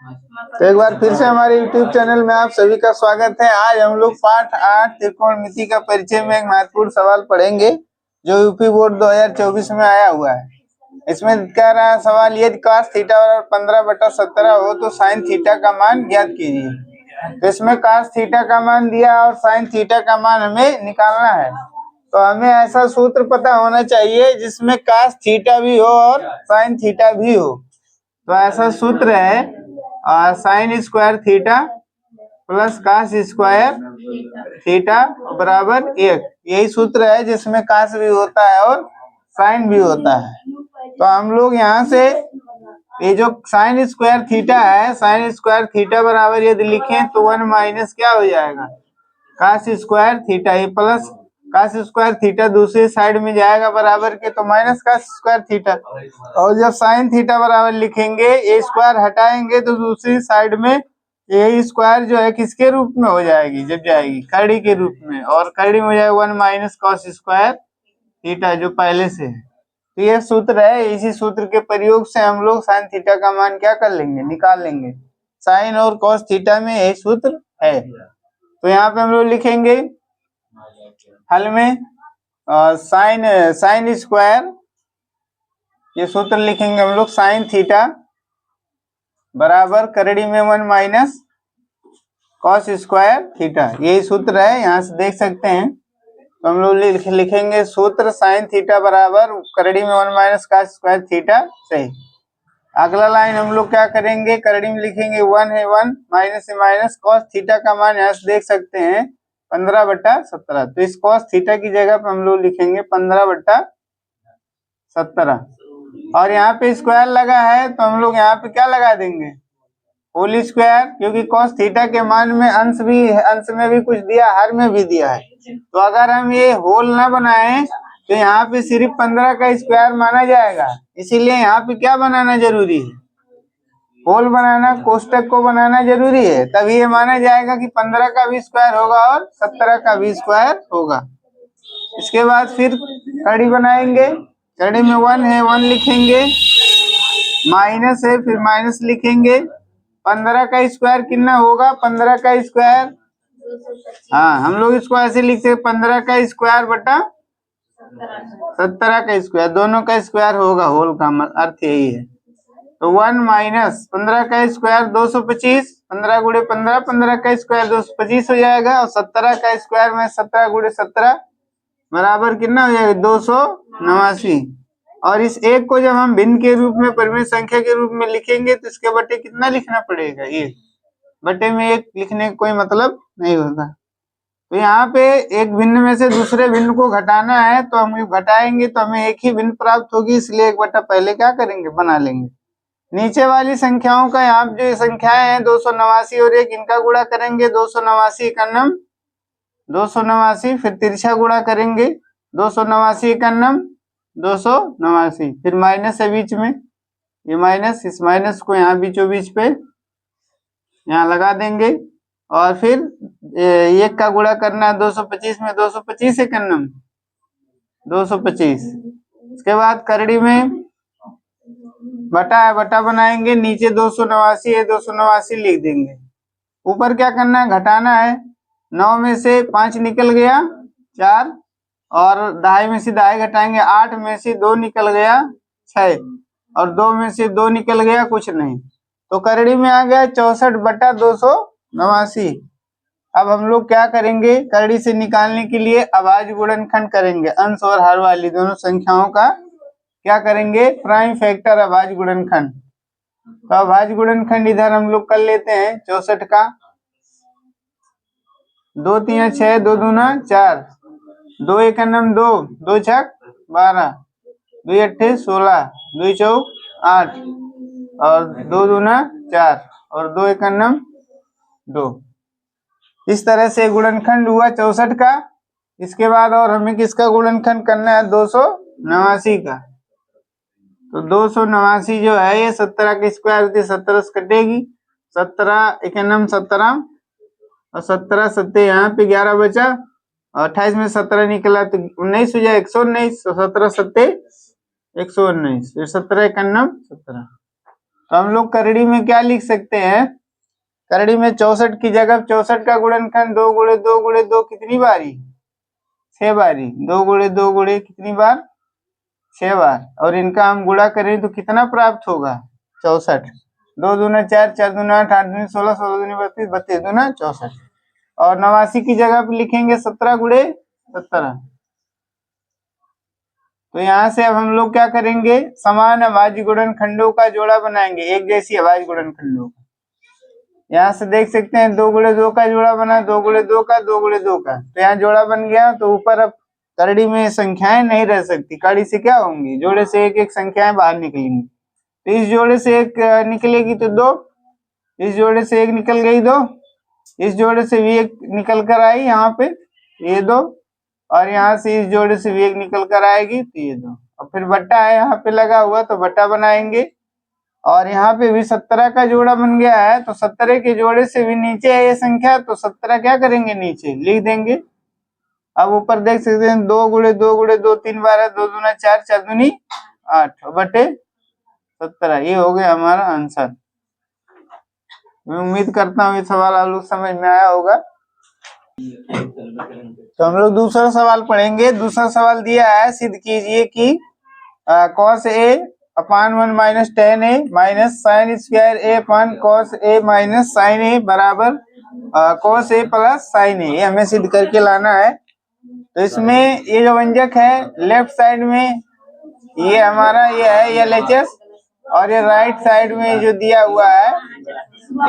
तो एक बार फिर से हमारे YouTube चैनल में आप सभी का स्वागत है। आज हम लोग पाठ 8 त्रिकोणमिति का परिचय में एक महत्वपूर्ण सवाल पढ़ेंगे जो यूपी बोर्ड 2024 में आया हुआ है। इसमें कह रहा है सवाल, यदि cos थीटा और 15/17 हो तो sin थीटा का मान ज्ञात कीजिए। तो इसमें cos थीटा का मान दिया और sin थीटा का मान हमें निकालना है। तो हमें ऐसा सूत्र पता होना चाहिए जिसमें cos थीटा भी हो और sin थीटा भी हो। तो ऐसा सूत्र है sine square theta plus cos square theta बराबर 1। यही सूत्र है जिसमें कास भी होता है और साइन भी होता है। तो हम लोग यहाँ से ये जो साइन स्क्वायर थीटा है, साइन स्क्वायर थीटा बराबर यदि लिखें तो 1 माइनस क्या हो जाएगा, कास स्क्वायर थीटा। ये प्लस कास स्क्वायर थीटा दूसरी साइड में जाएगा बराबर के, तो माइनस कास स्क्वायर थीटा। और जब साइन थीटा बराबर लिखेंगे, ये स्क्वायर हटाएंगे तो दूसरी साइड में ये स्क्वायर जो है किसके रूप में हो जाएगी, जब जाएगी कड़ी के रूप में, और कड़ी में हो जाएगा 1 माइनस कॉस स्क्वायर थीटा जो पहले से है। तो ये सूत्र है, इसी सूत्र के प्रयोग से हम लोग साइन थीटा का मान क्या कर लेंगे, निकाल लेंगे। साइन और कॉस थीटा में यही सूत्र है। तो यहाँ पे हम लोग लिखेंगे हल में साइन स्क्वायर, ये सूत्र लिखेंगे हम लोग, साइन थीटा बराबर करड़ी में 1 माइनस कॉस स्क्वायर थीटा। यही सूत्र है, यहाँ से देख सकते हैं। तो हम लोग लिखेंगे सूत्र साइन थीटा बराबर करड़ी में 1 माइनस कॉस स्क्वायर थीटा। सही। अगला लाइन हम लोग क्या करेंगे, करड़ी में लिखेंगे 1 है, 1 माइनस से माइनस कॉस थीटा का मान यहाँ से देख सकते हैं 15/17। तो इस कॉस थीटा की जगह पे हम लोग लिखेंगे 15/17। और यहाँ पे स्क्वायर लगा है तो हम लोग यहाँ पे क्या लगा देंगे, होल स्क्वायर, क्योंकि कॉस थीटा के मान में अंश भी है, अंश में भी कुछ दिया, हर में भी दिया है। तो अगर हम ये होल ना बनाए तो यहाँ पे सिर्फ 15 का स्क्वायर माना जाएगा। इसीलिए यहाँ पे क्या बनाना जरूरी है, होल बनाना, कोष्टक को बनाना जरूरी है। तभी ये माना जाएगा कि 15 का भी स्क्वायर होगा और 17 का भी स्क्वायर होगा। इसके बाद फिर कड़ी बनाएंगे, कड़ी में 1 है, 1 लिखेंगे, माइनस है, फिर माइनस लिखेंगे। 15 का स्क्वायर कितना होगा, 15 का स्क्वायर, हाँ हम लोग इसको ऐसे लिखते हैं 15 का स्क्वायर बटा 17 का स्क्वायर, दोनों का स्क्वायर होगा, होल का अर्थ यही है। तो 1 माइनस 15 का स्क्वायर 225, 15 गुणे 15, 15 का स्क्वायर 225 हो जाएगा, और 17 का स्क्वायर में 17 गुणे 17 बराबर कितना हो जाएगा, 289। और इस एक को जब हम भिन्न के रूप में, परिमेय संख्या के रूप में लिखेंगे तो इसके बटे कितना लिखना पड़ेगा, ये बटे में 1 लिखने का कोई मतलब नहीं होता। तो यहाँ पे एक भिन्न में से दूसरे भिन्न को घटाना है, तो हम घटाएंगे तो हमें एक ही भिन्न प्राप्त होगी, इसलिए 1 बटा पहले क्या करेंगे, बना लेंगे। नीचे वाली संख्याओं का, यहाँ जो संख्याएं हैं 289 और 1, इनका गुणा करेंगे 289 इकन्नम 289, फिर तिरछा गुणा करेंगे 289 इकन्नम 289, फिर माइनस है बीच में, ये माइनस, इस माइनस को यहाँ बीचों बीच पे यहाँ लगा देंगे। और फिर 1 का गुणा करना है 225 में, 225 इकन्नम 225। इसके बाद करड़ी में बटा है, बटा बनाएंगे, नीचे 289 है, 289 लिख देंगे। ऊपर क्या करना है, घटाना है। 9 में से 5 निकल गया 4, और दहाई में से दहाई घटाएंगे, 8 में से 2 निकल गया 6, और 2 में से 2 निकल गया कुछ नहीं। तो करड़ी में आ गया 64/289। अब हम लोग क्या करेंगे, करड़ी से निकालने के लिए अभाज्य गुणनखंड करेंगे, अंश और हर वाली दोनों संख्याओं का क्या करेंगे, प्राइम फैक्टर अभाज्य गुणनखंड। तो अभाज्य गुणनखंड इधर हम लोग कर लेते हैं 64 का, 2 3 6, 2 दूना 4, 2 एकन्नम 2, 2 छक 12, 2 अट्ठे 16, 2 चौक 8, और 2 दूना 4, और 2 एकन्नम 2। इस तरह से गुणनखंड हुआ 64 का। इसके बाद और हमें किसका गुणनखंड करना है, 289 का। तो 289 जो है ये 17 के स्क्वायर होती है, 17 से कटेगी, 17 एकन्नम 17, और 17 सत्ते यहाँ पे 11 बचा, 28 में 17 निकला तो 19 हो जाए, 119, तो 17 सत्ते 119, फिर 17 एकन्नम 17। तो हम लोग करड़ी में क्या लिख सकते हैं, करड़ी में 64 की जगह 64 का गुणनखंड 2 गुणे 2 गुणे 2 कितनी बारी, 6 बारी। 2 गुणे 2 गुणे कितनी बार, 6 बार। और इनका हम गुणा करें तो कितना प्राप्त होगा, 64। 2 दूना 4, 4 दूना 8, 8 दूनी 16, 16 दूनी 32, 32 दूना 64। और 89 की जगह पे लिखेंगे 17 गुणे 17। तो यहाँ से अब हम लोग क्या करेंगे, समान अभाज्य गुणनखंडों का जोड़ा बनाएंगे, एक जैसी अभाज्य गुणनखंडों का। यहाँ से देख सकते हैं 2 गुणे 2 का जोड़ा बना, 2 गुणे 2 का, 2 गुणे 2 का। तो यहाँ जोड़ा बन गया। तो ऊपर अब करड़ी में संख्याएं नहीं रह सकती, कड़ी से क्या होंगी, जोड़े से एक एक संख्याएं बाहर निकलेंगी। तो इस जोड़े से एक निकलेगी तो 2, इस जोड़े से एक निकल गई 2, इस जोड़े से भी एक निकल कर आई यहाँ पे, ये 2, और यहाँ से इस जोड़े से भी एक निकल कर आएगी तो ये 2। और फिर बट्टा है यहाँ पे लगा हुआ तो बट्टा बनाएंगे। और यहाँ पे भी 17 का जोड़ा बन गया है, तो 17 के जोड़े से भी नीचे है ये संख्या, तो 17 क्या करेंगे, नीचे लिख देंगे। अब ऊपर देख सकते हैं 2 गुणे 2 गुणे 2 3 बार है, 2 दूना 4, 4 दूनी 8 बटे 17। ये हो गया हमारा आंसर। मैं उम्मीद करता हूँ ये सवाल आप लोग समझ में आया होगा। तो हम लोग दूसरा सवाल पढ़ेंगे। दूसरा सवाल दिया है, सिद्ध कीजिए कि cos a upon 1 minus tan a minus sine square a upon cos a minus sine a बराबर cos a plus sine a। ये हमें सिद्ध करके लाना है। तो इसमें ये जो व्यंजक है लेफ्ट साइड में ये हमारा ये है LHS, और ये राइट साइड में जो दिया हुआ है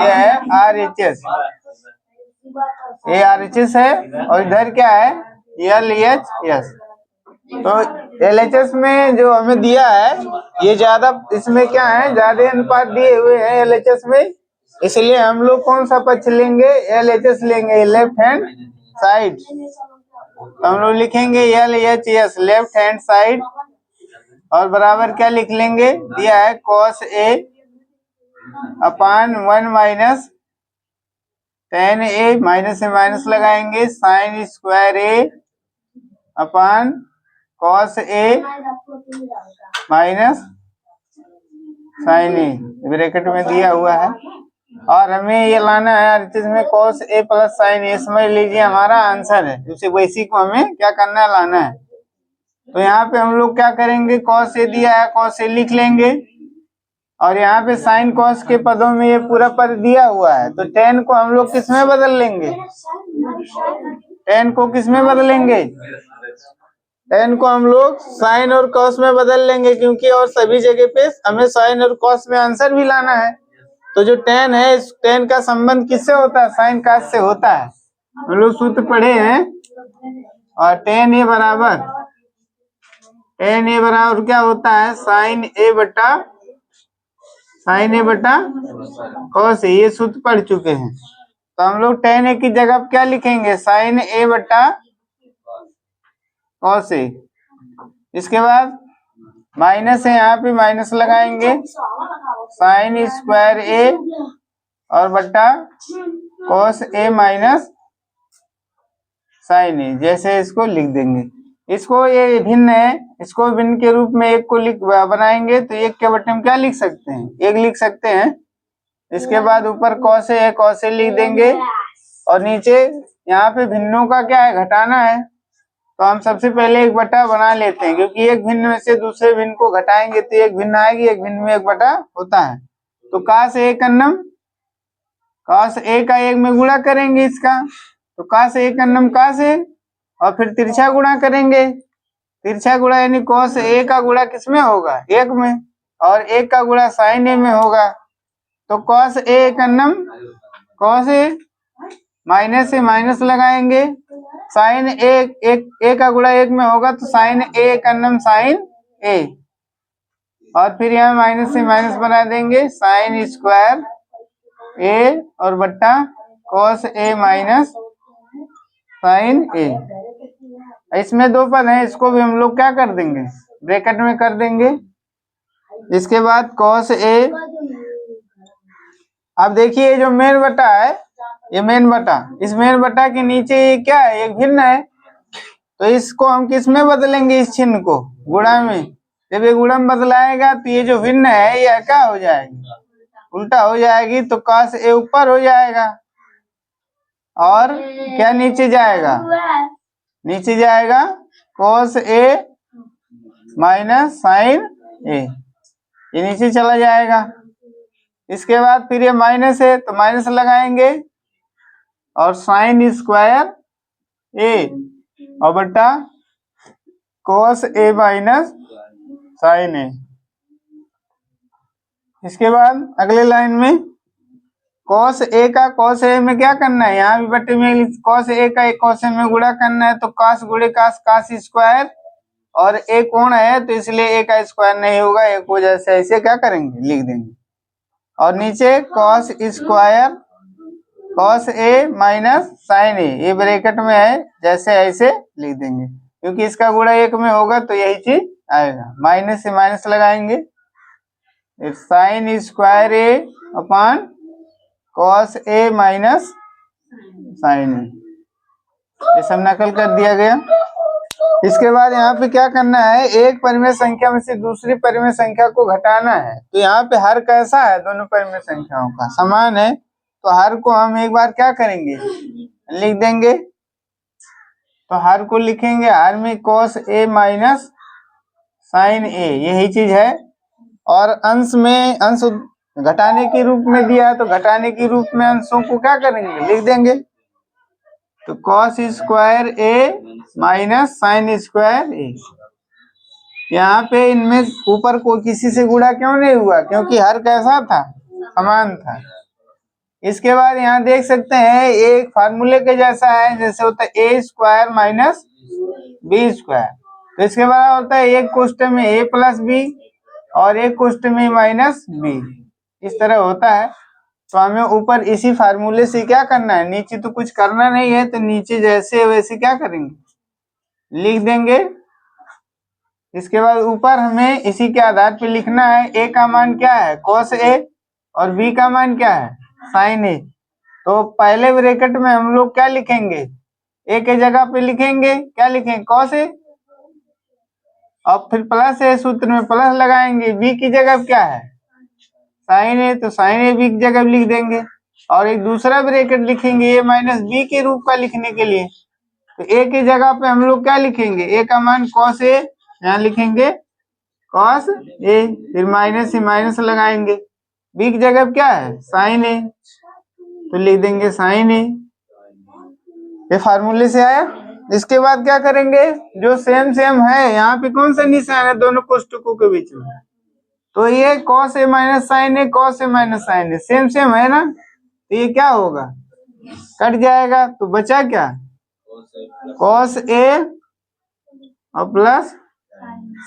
ये है RHS। ये RHS है और इधर क्या है LHS। तो LHS में जो हमें दिया है ये ज्यादा, इसमें क्या है ज्यादा अनुपात दिए हुए हैं LHS में, इसलिए हम लोग कौन सा पक्ष लेंगे, LHS लेंगे, लेफ्ट हैंड साइड। तो हम लोग लिखेंगे LHS लेफ्ट हैंड साइड, और बराबर क्या लिख लेंगे, दिया है cos a upon 1 minus tan a, minus से माइनस लगाएंगे, sine square a upon cos a minus sine a, bracket में दिया हुआ है। और हमें ये लाना है RHS में cos a plus sine a, समझ लीजिए हमारा आंसर है। उसे वैसी को हमें क्या करना है, लाना है। तो यहाँ पे हम लोग क्या करेंगे, cos a दिया है, cos a लिख लेंगे, और यहाँ पे साइन cos के पदों में ये पूरा पद दिया हुआ है, तो tan को हम लोग किस में बदल लेंगे, tan को किस में बदलेंगे, tan को हम लोग साइन और cos में बदल लेंगे, क्योंकि और सभी जगह पे हमें साइन और cos में आंसर भी लाना है। तो जो tan है, इस tan का संबंध किससे होता है, साइन cos से होता है। हम लोग सूत्र पढ़े हैं। और tan a बराबर क्या होता है, साइन a बटा cos a, ये सूत्र पढ़ चुके हैं। तो हम लोग tan a की जगह क्या लिखेंगे, साइन a बटा cos a। इसके बाद माइनस है, यहाँ पे माइनस लगाएंगे, साइन स्क्वायर a और बटा cos a minus sine a, जैसे इसको लिख देंगे। इसको ये भिन्न है, इसको भिन्न के रूप में एक को बनाएंगे, तो एक के बटे में क्या लिख सकते हैं, एक लिख सकते हैं। इसके बाद ऊपर cos a लिख देंगे, और नीचे यहाँ पे भिन्नों का क्या है, घटाना है। तो हम सबसे पहले एक बटा बना लेते हैं, क्योंकि एक भिन्न में से दूसरे भिन्न को घटाएंगे तो एक भिन्न आएगी, एक भिन्न में एक बटा होता है। तो cos a कन्नम, cos a का एक में गुणा करेंगे इसका, तो cos a कन्नम cos a, और फिर तिरछा गुणा करेंगे, तिरछा गुणा यानी cos a का गुणा किसमें होगा, एक में, और एक का गुणा साइन a में होगा। तो cos a कन्नम cos a, माइनस से माइनस लगाएंगे, साइन a का गुणा एक में होगा तो साइन a कन्नम साइन a, और फिर यहाँ माइनस से माइनस बना देंगे, साइन स्क्वायर a और बट्टा cos a minus sine a। इसमें दो पद हैं, इसको भी हम लोग क्या कर देंगे, ब्रैकेट में कर देंगे। इसके बाद cos a, अब देखिए जो मेन बटा है, ये मेन बटा, इस मेन बटा के नीचे ये क्या है, एक भिन्न है, तो इसको हम किस में बदलेंगे, इस चिन्ह को गुणा में। जब ये गुणा में बदलाएगा तो ये जो भिन्न है ये क्या हो जाएगा, उल्टा हो जाएगी तो cos a ऊपर हो जाएगा और क्या नीचे जाएगा, नीचे जाएगा cos a minus sine a, ये नीचे चला जाएगा। इसके बाद फिर ये माइनस है तो माइनस लगाएंगे और साइन स्क्वायर a और बटा cos a minus sine a। इसके बाद अगले लाइन में cos a का cos a में क्या करना है, यहाँ भी बटे में cos a का cos a में गुणा करना है तो cos गुणे cos स्क्वायर और a कोण है तो इसलिए a का स्क्वायर नहीं होगा, एक वजह से ऐसे क्या करेंगे लिख देंगे और नीचे cos square cos a minus sine a, ये ब्रैकेट में है जैसे ऐसे लिख देंगे क्योंकि इसका गुणा एक में होगा तो यही चीज आएगा। माइनस से माइनस लगाएंगे sine square a upon cos a minus sine a, ये सब नकल कर दिया गया। इसके बाद यहाँ पे क्या करना है, एक परिमेय संख्या में से दूसरी परिमेय संख्या को घटाना है। तो यहाँ पे हर कैसा है, दोनों परिमेय संख्याओं का समान है तो हर को हम एक बार क्या करेंगे लिख देंगे। तो हर को लिखेंगे, हर में cos a minus sine a, यही चीज है। और अंश में अंश घटाने के रूप में दिया है तो घटाने के रूप में अंशों को क्या करेंगे लिख देंगे। तो cos square a minus sine square a, यहाँ पे इनमें ऊपर को किसी से गुणा क्यों नहीं हुआ, क्योंकि हर कैसा था, समान था। इसके बाद यहाँ देख सकते हैं एक फार्मूले के जैसा है, जैसे होता है a square minus b square, तो इसके बाद होता है एक कोष्ठक में a प्लस b और एक कोष्ठक में माइनस b, इस तरह होता है। तो हमें ऊपर इसी फार्मूले से क्या करना है, नीचे तो कुछ करना नहीं है तो नीचे जैसे वैसे क्या करेंगे लिख देंगे। इसके बाद ऊपर हमें इसी के आधार पे लिखना है, a का मान क्या है cos a और b का मान क्या है साइन a। तो पहले ब्रैकेट में हम लोग क्या लिखेंगे, a के जगह पे लिखेंगे क्या लिखेंगे cos a और फिर प्लस है, सूत्र में प्लस लगाएंगे, b की जगह क्या है साइन है तो साइन ए बी की जगह लिख देंगे और एक दूसरा ब्रैकेट लिखेंगे a माइनस बी के रूप का लिखने के लिए। तो a की जगह पे हम लोग क्या लिखेंगे, a का मान cos a, यहाँ लिखेंगे cos a, फिर माइनस से माइनस लगाएंगे, b की जगह क्या है साइन a तो लिख देंगे साइन a, ये फार्मूले से आया। इसके बाद क्या करेंगे, जो सेम सेम है यहाँ पे कौन सा निशान है दोनों कोष्ठकों के बीच में, तो ये cos a minus sine a cos a minus sine a same same है ना, तो ये क्या होगा कट जाएगा तो बचा क्या cos a और प्लस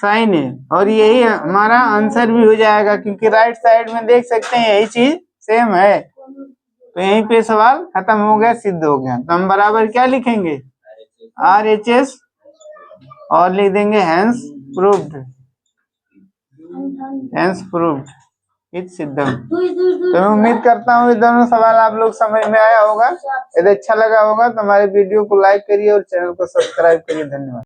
साइन a, और यही हमारा आंसर भी हो जाएगा क्योंकि राइट साइड में देख सकते हैं यही चीज सेम है। तो यहीं पे सवाल खत्म हो गया, सिद्ध हो गया। तो हम बराबर क्या लिखेंगे RHS और लिख देंगे hence proved, hence proved it सिद्धम। तो मैं उम्मीद करता हूँ ये दोनों सवाल आप लोग समझ में आया होगा। यदि अच्छा लगा होगा तो हमारे वीडियो को लाइक करिए और चैनल को सब्सक्राइब करिए। धन्यवाद।